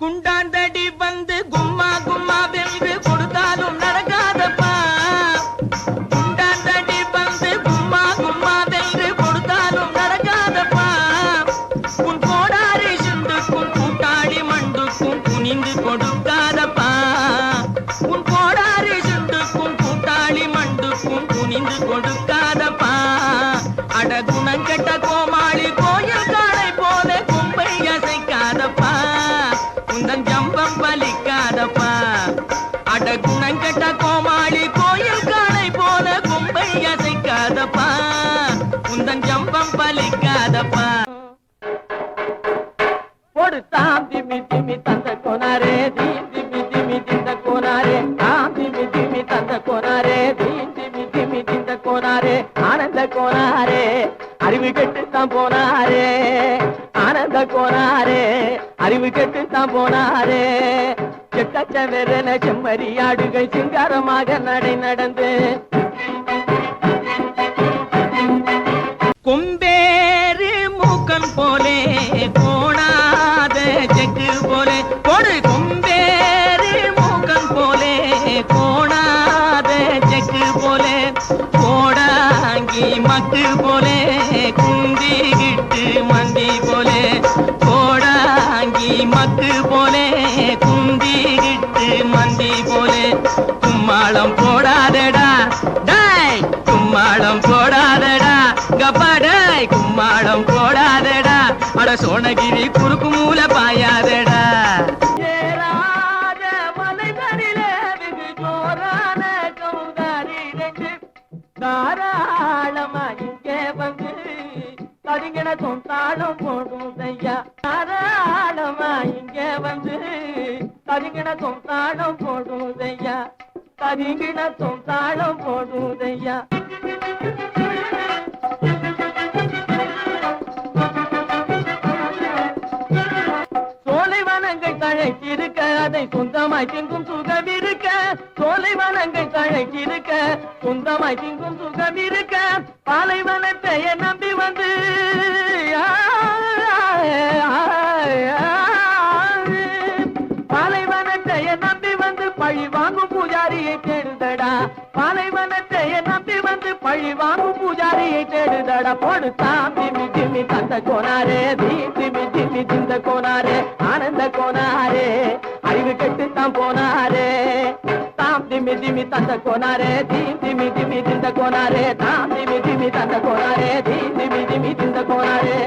குண்டாந்தடி வந்து கும்மா கும்மா வென்று கொடுத்தாலும் நடக்காதப்பா. குண்டாந்தடி வந்து கும்மா கும்மா வென்று கொடுத்தாலும் நடக்காதப்பா. உன் கோடாரி சுண்டுக்கும் கூட்டாளி மண்டுக்கும் குனிந்து கொடுக்காதப்பா. உன் கோடாரி சுண்டுக்கும் கூட்டாளி மண்டுக்கும் குனிந்து கொடுக்காதப்பா. அட குணங்கெட்ட கோமாளி கோயில் காளை போல கொம்பை அசைக்காதப்பா. உந்தன் ஜம்பம் பலிக்காதப்பா. அட குணங்கெட்ட கோமாளி கோயில் காளை போல கொம்பை அசைக்காதப்பா. உந்தன் ஜம்பம் பலிக்காதப்பா. போடு தாம் திமி திமி தந்த கோனாரே தீம் திமி திமி திந்த கோனாரே தாம் திமி திமி தந்த கோனாரே தீம் திமி திமி திந்த கோனாரே ஆனந்த கோனாரே அறிவு கெட்டுத்தான் போனாரே. ஆனந்த கோனாரே அறிவு கெட்டுத்தான் போனாரே. செக்கச்ச வெறன செம்மறியாடுகை சிங்காரமாக நடை நடந்து கொம்பேறு மூக்கன் போலே கோணாத செக்கு போலே கொடு. கொம்பேறு மூக்கன் போலே கோணாத செக்கு போலே கோடாங்கி மக்கு போலே குந்திகிட்டு மந்தி போலே கோடாங்கி மக்கு போலே குந்திகிட்டு மந்தி போலே கும்மாளம் போடாதடா டாய் கும்மாளம் போடாதடா கப்பாடாய் கும்மாளம் போடாதடா. அட சோனகிரி குறுக்கு மூல பாயாதடா. தாராளமா இங்கே வந்து கருங்கின தொண்டாளம் போடுதையா. தாராளமா இங்கே வந்து கருங்கின தொண்டாளம் போடுதையா. கருங்கின தொண்டாளம் போடுதையா. சோலைவனங்கள் தழைத்திருக்க அதை சொந்தமாய் திங்கும் சுகம் இருக்க. சோலைவனங்கள் தழைத்திருக்க சொந்தமாய் திங்கும் சுகம் இருக்க. பாலைவனத்தை நம்பி வந்து பாலைவனத்தை நம்பி வந்து பழி வாங்கும் பூஜாரியை தேடுதடா. பாலைவனத்தை நம்பி வந்து பழி வாங்கும் பூஜாரியை தேடுதடா. போடு தாம் திமி திமி தந்த கோனாரே தீம் திமி திமி திந்த கோனாரே ஆனந்த கோனாரே அறிவு கெட்டுத்தான் போனாரே. தாம் திமி திமி தந்த கோனாரே தீம் திமி திமி திந்த கோனாரே தாம் திமி திமி தந்த கோனாரே தீம் திமி திமி திந்த கோனாரே.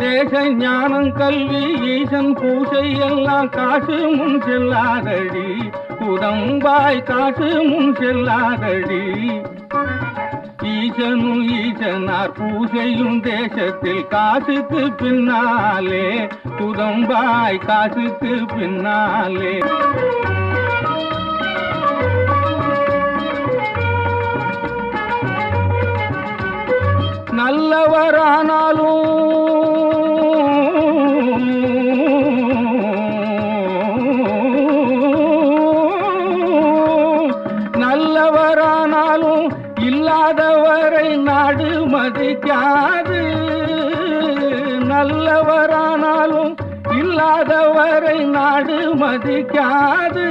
தேச ஞானம் கல்வி ஈசன் பூசை எல்லாம் காசு முன் செல்லாதடி. உடம்பாய் காசு முன் செல்லாதடி. ஈசனும் ஈசனார் பூசையும் தேசத்தில் காசுக்கு பின்னாலே. உடம்பாய் காசுக்கு பின்னாலே. நல்லவரானாலும் நல்லவரானாலும் இல்லாதவரை நாடு மதிக்காது. நல்லவரானாலும் இல்லாதவரை நாடு மதிக்காது.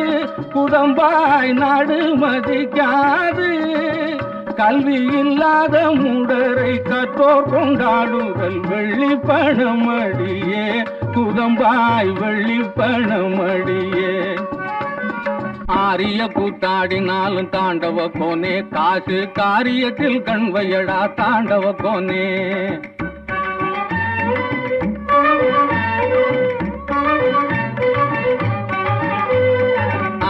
குதம்பாய் நாடு மதிக்காது. கல்வி இல்லாத மூடரை கற்றோர் கொண்டாடுதல் வெள்ளி பணமடியே. குதம்பாய் வெள்ளி பணமடியே. ஆரிய கூத்தாடினாலும் தாண்டவ கோனே காசு காரியத்தில் கண்வையடா தாண்டவ கோனே.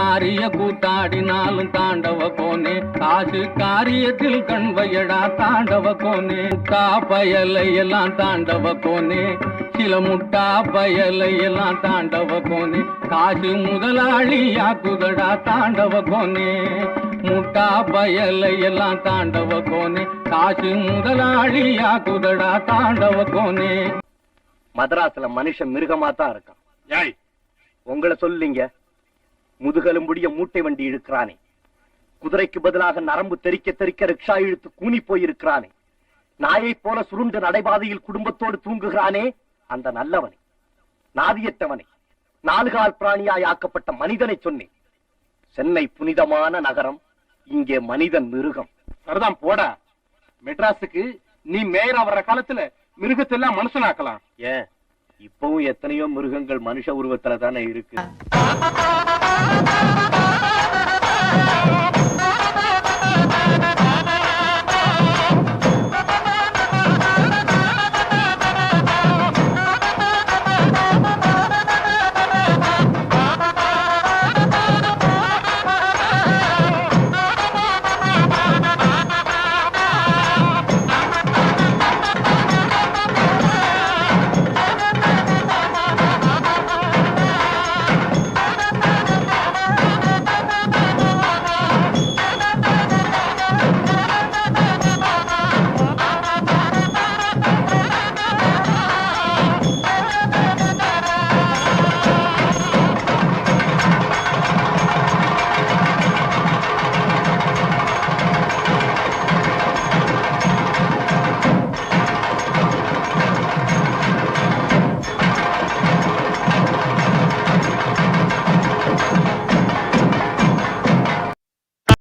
ஆரிய கூத்தாடினாலும் தாண்டவ கோனே காசு காரியத்தில் கண்வையடா தாண்டவ கோனே. முட்டா பயலை எல்லாம் தாண்டவ கோனே. சில முட்டா பயலை எல்லாம் தாண்டவ கோனே. காசு முதலாளியாக்குதடா தாண்டவ கோனே. முட்டா பயலை எல்லாம் தாண்டவ கோனே. காசு முதலாளியாக்குதடா தாண்டவ கோனே. மதராஸ்ல மனுஷன் மிருகமாத்தான் இருக்கான். யாய் உங்களை சொல்லிங்க. முதுகெலும்புடைய மூட்டை வண்டி இழுக்கிறானே. குதிரைக்கு பதிலாக நரம்பு தெறிக்க தெறிக்க ரிக்ஷா இழுத்து கூனி போயிருக்கிறானே. நாயை போல சுருண்டு நடைபாதையில் குடும்பத்தோடு தூங்குகிறானே. அந்த நல்லவனை, நாதியற்றவனை, நாலுகால் பிராணியாய் ஆக்கப்பட்ட மனிதனை சொன்னேன். சென்னை புனிதமான நகரம், இங்கே மனிதன் மிருகம். சரிதான் போடா. மெட்ராஸுக்கு நீ மேயரா வர்ற காலத்துல மிருகத்தெல்லாம் மனுஷனாக்கலாம். ஏன், இப்பவும் எத்தனையோ மிருகங்கள் மனுஷ உருவத்துல தானே இருக்கு.